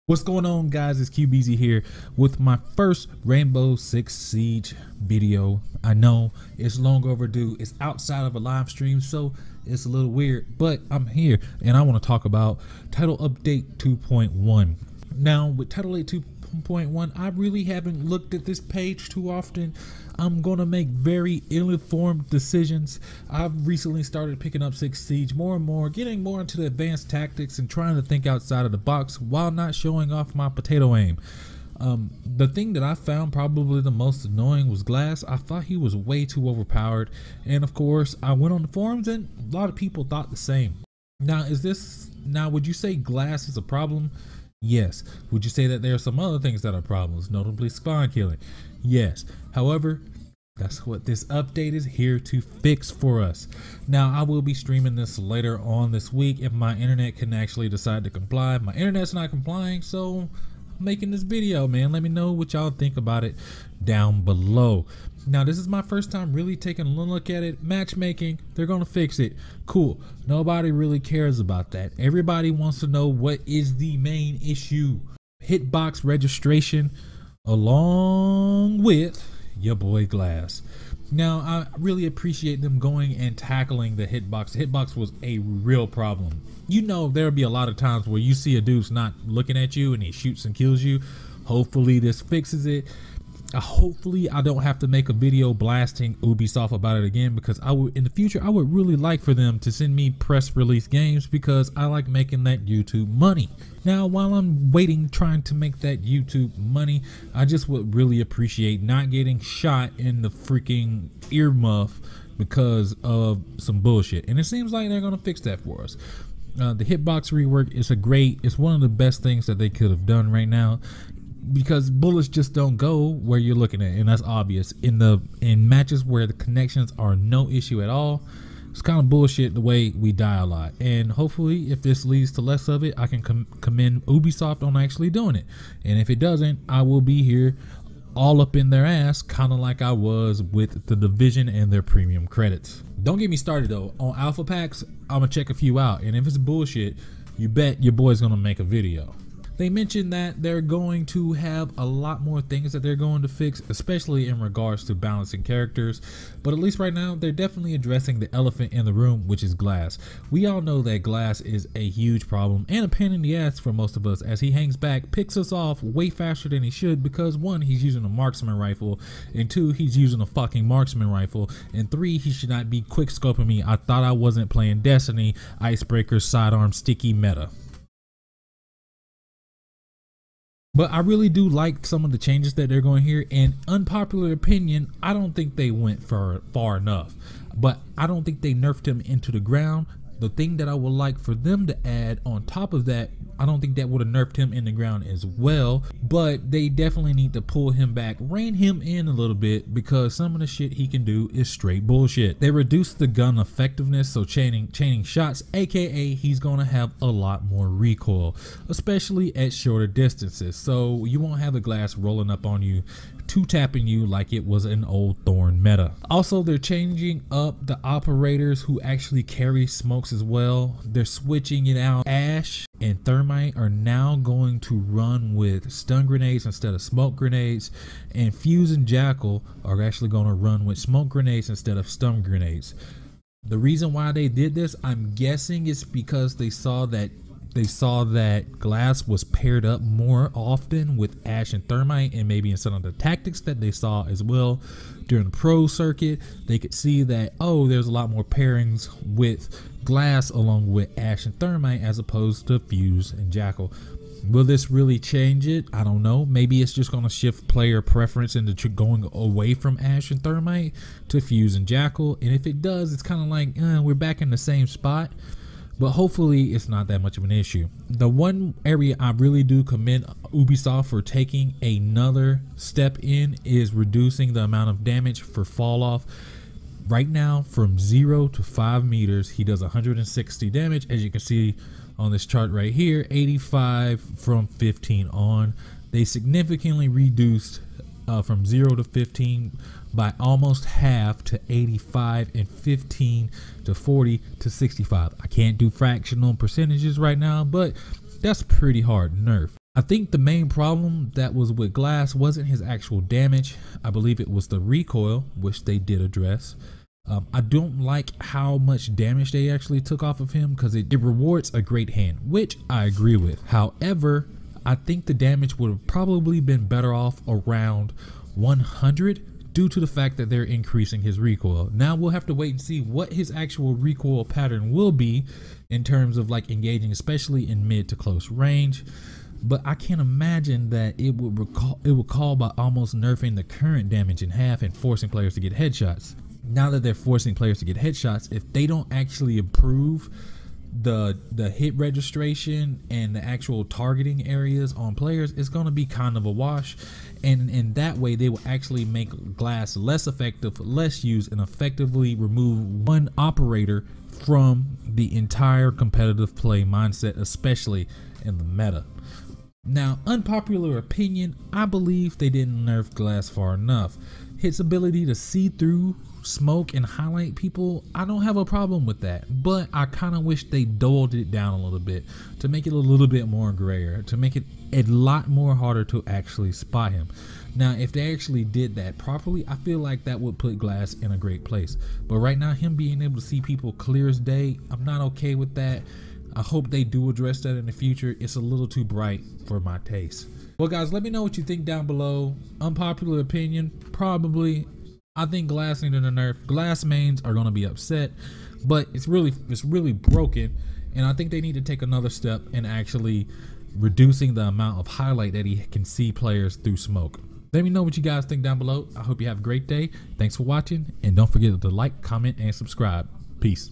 What's going on, guys? It's QBZ here with my first Rainbow Six Siege video. I know it's long overdue. It's outside of a live stream, so it's a little weird, but I'm here and I want to talk about Title Update 2.1. Now, with Title Update 2.1, I really haven't looked at this page too often. I'm gonna make very ill-informed decisions. I've recently started picking up Six Siege more and more, getting more into the advanced tactics and trying to think outside of the box while not showing off my potato aim. The thing that I found probably the most annoying was Glaz. I thought he was way too overpowered, and of course I went on the forums and a lot of people thought the same. Now would you say Glaz is a problem? Yes. Would you say that there are some other things that are problems, notably spawn killing? Yes. However, that's what this update is here to fix for us. Now, I will be streaming this later on this week if my internet can actually decide to comply. My internet's not complying, so I'm making this video, man. Let me know what y'all think about it down below. Now, this is my first time really taking a look at it. Matchmaking, they're gonna fix it. Cool. Nobody really cares about that. Everybody wants to know what is the main issue. Hitbox registration along with your boy Glaz. Now, I really appreciate them going and tackling the hitbox. The hitbox was a real problem. You know, there'll be a lot of times where you see a dude's not looking at you and he shoots and kills you. Hopefully this fixes it. Hopefully I don't have to make a video blasting Ubisoft about it again, because in the future I would really like for them to send me press release games, because I like making that YouTube money. Now, while I'm waiting trying to make that YouTube money, I just would really appreciate not getting shot in the freaking earmuff because of some bullshit, and it seems like they're gonna fix that for us. The hitbox rework is it's one of the best things that they could have done right now, because bullets just don't go where you're looking at, and that's obvious. In matches where the connections are no issue at all, it's kind of bullshit the way we die a lot. And hopefully if this leads to less of it, I can commend Ubisoft on actually doing it. And if it doesn't, I will be here all up in their ass, kind of like I was with the Division and their premium credits. Don't get me started though. On alpha packs, I'm gonna check a few out, and if it's bullshit, you bet your boy's gonna make a video. They mentioned that they're going to have a lot more things that they're going to fix, especially in regards to balancing characters. But at least right now, they're definitely addressing the elephant in the room, which is Glaz. We all know that Glaz is a huge problem and a pain in the ass for most of us, as he hangs back, picks us off way faster than he should, because one, he's using a marksman rifle, and two, he's using a fucking marksman rifle, and three, he should not be quick scoping me. I thought I wasn't playing Destiny, Icebreaker, sidearm, sticky meta. But I really do like some of the changes that they're going here, and unpopular opinion, I don't think they went far enough, but I don't think they nerfed him into the ground. The thing that I would like for them to add on top of that, I don't think that would have nerfed him in the ground as well, but they definitely need to pull him back, rein him in a little bit, because some of the shit he can do is straight bullshit. They reduced the gun effectiveness, so chaining shots, aka he's gonna have a lot more recoil, especially at shorter distances, so you won't have a Glaz rolling up on you, two-tapping you like it was an old Thorn meta. Also, they're changing up the operators who actually carry smokes as well. They're switching it out. Ash and Thermite are now going to run with stun grenades instead of smoke grenades, and Fuse and Jackal are actually going to run with smoke grenades instead of stun grenades. The reason why they did this, I'm guessing, is because they saw that Glaz was paired up more often with Ash and Thermite, and maybe in some of the tactics that they saw as well during the pro circuit, they could see that, oh, there's a lot more pairings with Glaz along with Ash and Thermite as opposed to Fuse and Jackal. Will this really change it? I don't know. Maybe it's just going to shift player preference into going away from Ash and Thermite to Fuse and Jackal, and if it does, it's kind of like we're back in the same spot. But hopefully it's not that much of an issue. The one area I really do commend Ubisoft for taking another step in is reducing the amount of damage for fall off. Right now, from 0 to 5 meters, he does 160 damage. As you can see on this chart right here, 85 from 15 on. They significantly reduced from 0 to 15 by almost half to 85, and 15 to 40 to 65. I can't do fractional percentages right now, but that's pretty hard nerf. I think the main problem that was with Glaz wasn't his actual damage. I believe it was the recoil, which they did address. I don't like how much damage they actually took off of him because it rewards a great hand, which I agree with. However, I think the damage would have probably been better off around 100 due to the fact that they're increasing his recoil. Now we'll have to wait and see what his actual recoil pattern will be in terms of like engaging, especially in mid to close range. But I can't imagine that it would call by almost nerfing the current damage in half and forcing players to get headshots. Now that they're forcing players to get headshots, if they don't actually improve the hit registration and the actual targeting areas on players, it's going to be kind of a wash. And in that way, they will actually make Glaz less effective, less used, and effectively remove one operator from the entire competitive play mindset, especially in the meta. Now, unpopular opinion, I believe they didn't nerf Glaz far enough. His ability to see through smoke and highlight people, I don't have a problem with that, but I kind of wish they dulled it down a little bit to make it a little bit more grayer, to make it a lot more harder to actually spot him. Now, if they actually did that properly, I feel like that would put Glaz in a great place. But right now, him being able to see people clear as day, I'm not okay with that. I hope they do address that in the future. It's a little too bright for my taste. Well, guys, let me know what you think down below. Unpopular opinion, probably. I think Glaz needed a nerf. Glaz mains are going to be upset, but it's really broken, and I think they need to take another step in actually reducing the amount of highlight that he can see players through smoke. Let me know what you guys think down below. I hope you have a great day. Thanks for watching, and don't forget to like, comment, and subscribe. Peace.